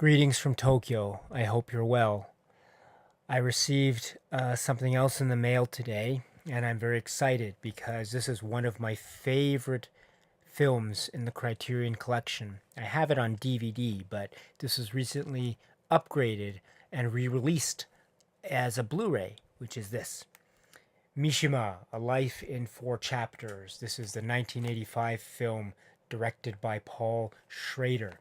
Greetings from Tokyo. I hope you're well. I received something else in the mail today, and I'm very excited because this is one of my favorite films in the Criterion collection. I have it on DVD, but this was recently upgraded and re released as a Blu ray, which is this Mishima, A Life in Four Chapters. This is the 1985 film directed by Paul Schrader.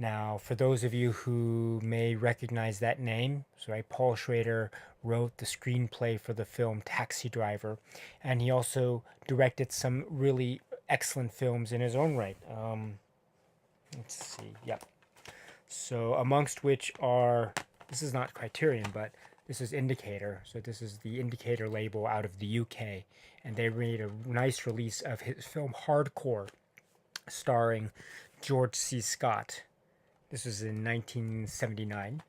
Now, for those of you who may recognize that name, so right, Paul Schrader wrote the screenplay for the film Taxi Driver, and he also directed some really excellent films in his own right. Let's see, yep. So, amongst which are, this is not Criterion, but this is Indicator. So, this is the Indicator label out of the UK, and they made a nice release of his film Hardcore, starring George C. Scott. This was in 1979.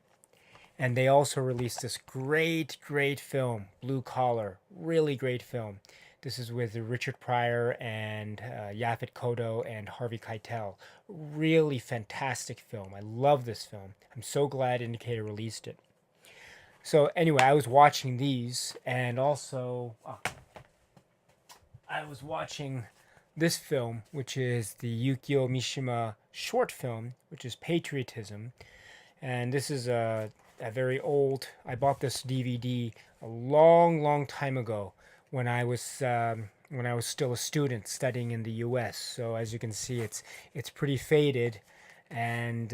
And they also released this great film, Blue Collar. Really great film. This is with Richard Pryor and Yaphet Kotto and Harvey Keitel. Really fantastic film. I love this film. I'm so glad Indicator released it. So anyway, I was watching these, and also I was watching this film, which is the Yukio Mishima short film, which is Patriotism. And this is a very old, I bought this DVD a long time ago when I was still a student studying in the US. So as you can see, it's pretty faded, and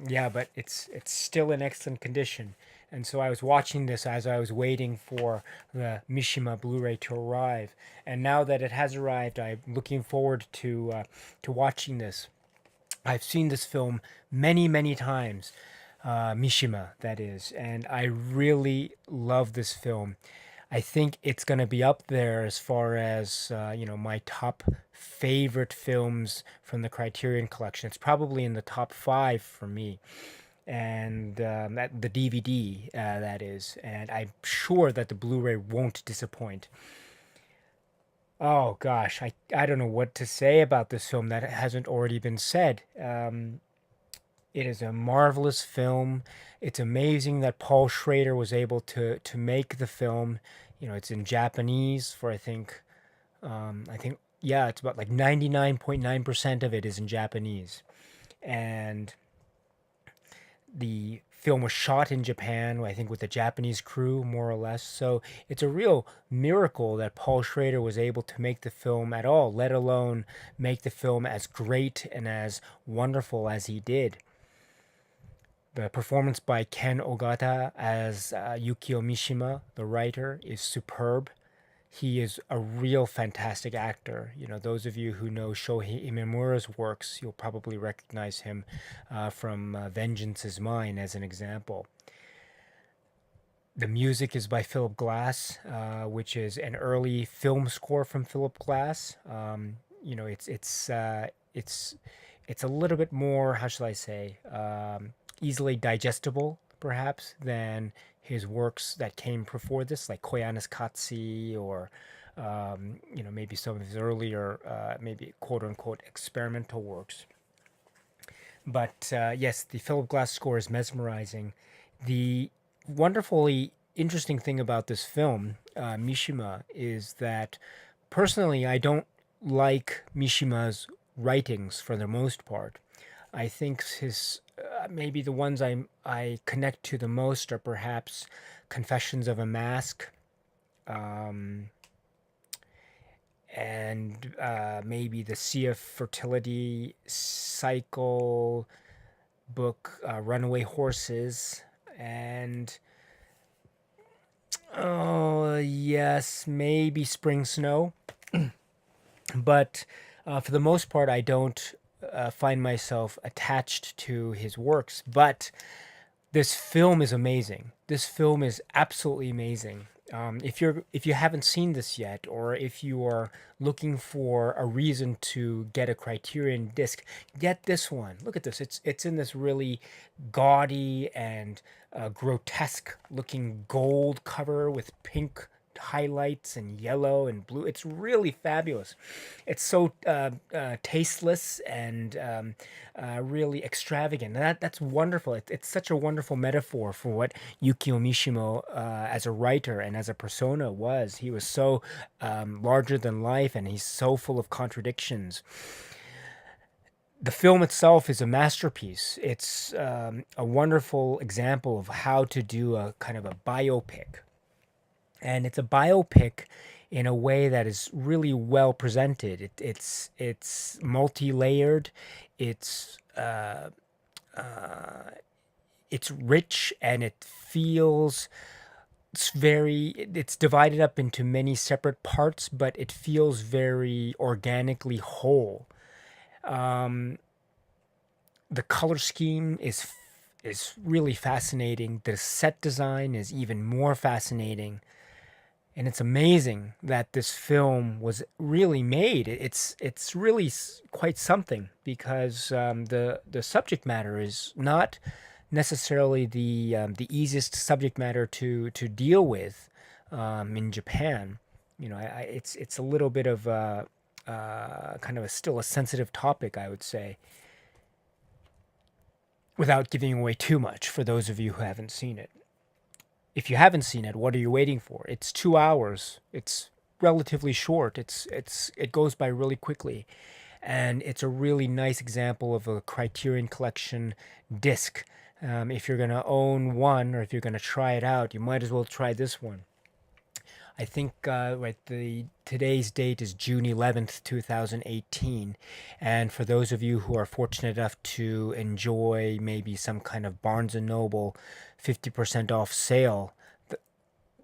yeah, but it's still in excellent condition. And so I was watching this as I was waiting for the Mishima Blu-ray to arrive. And now that it has arrived, I'm looking forward to watching this. I've seen this film many times, Mishima, that is, and I really love this film. I think it's going to be up there as far as my top favorite films from the Criterion collection. It's probably in the top five for me, and the DVD that is, and I'm sure that the Blu-ray won't disappoint. Oh gosh, I don't know what to say about this film that hasn't already been said. It is a marvelous film. It's amazing that Paul Schrader was able to make the film. It's in Japanese for I think yeah, it's about like 99.9% of it is in Japanese, and the film was shot in Japan, I think, with a Japanese crew, more or less. So it's a real miracle that Paul Schrader was able to make the film at all, let alone make the film as great and as wonderful as he did. The performance by Ken Ogata as Yukio Mishima, the writer, is superb. He is a real fantastic actor. Those of you who know Shohei Imamura's works, you'll probably recognize him from Vengeance is Mine as an example. The music is by Philip Glass, which is an early film score from Philip Glass. It's a little bit more, how shall I say, easily digestible, perhaps, than his works that came before this, like Koyanis Katsi, or maybe some of his earlier, maybe quote unquote experimental works. But yes, the Philip Glass score is mesmerizing. The wonderfully interesting thing about this film, Mishima, is that personally I don't like Mishima's writings for the most part. I think his maybe the ones I connect to the most are perhaps Confessions of a Mask, and maybe the Sea of Fertility cycle book, Runaway Horses, and oh yes, maybe Spring Snow. But for the most part, I don't find myself attached to his works. But this film is amazing. This film is absolutely amazing. If you haven't seen this yet, or if you are looking for a reason to get a Criterion disc, get this one. Look at this. It's in this really gaudy and grotesque looking gold cover with pink highlights and yellow and blue. It's really fabulous. It's so tasteless and really extravagant. And that's wonderful. It's such a wonderful metaphor for what Yukio Mishima as a writer and as a persona was. He was so larger than life, and he's so full of contradictions. The film itself is a masterpiece. It's a wonderful example of how to do a kind of a biopic. And it's a biopic in a way that is really well presented. It's multi-layered. It's it's rich, and it feels it's divided up into many separate parts, but it feels very organically whole. The color scheme is really fascinating. The set design is even more fascinating. And it's amazing that this film was really made. It's really quite something, because the subject matter is not necessarily the easiest subject matter to deal with in Japan. You know, it's a little bit of kind of still a sensitive topic, I would say, without giving away too much for those of you who haven't seen it. If you haven't seen it, what are you waiting for? It's 2 hours. It's relatively short. It goes by really quickly, and it's a really nice example of a Criterion Collection disc. If you're gonna own one, or if you're gonna try it out, you might as well try this one. I think today's date is June 11th, 2018. And for those of you who are fortunate enough to enjoy maybe some kind of Barnes& Noble 50% off sale,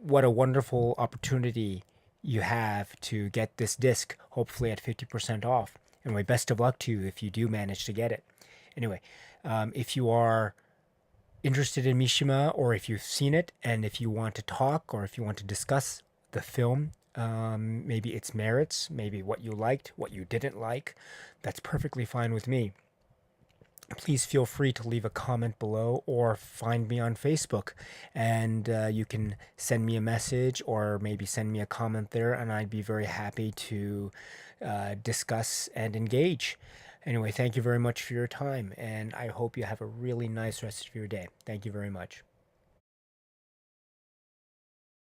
what a wonderful opportunity you have to get this disc, hopefully at 50% off. Anyway, best of luck to you if you do manage to get it. Anyway, if you are interested in Mishima, or if you've seen it, and if you want to talk, or if you want to discuss the film, maybe its merits, maybe what you liked, what you didn't like, that's perfectly fine with me. Please feel free to leave a comment below, or find me on Facebook, and you can send me a message, or maybe send me a comment there, and I'd be very happy to discuss and engage. Anyway, thank you very much for your time, and I hope you have a really nice rest of your day. Thank you very much.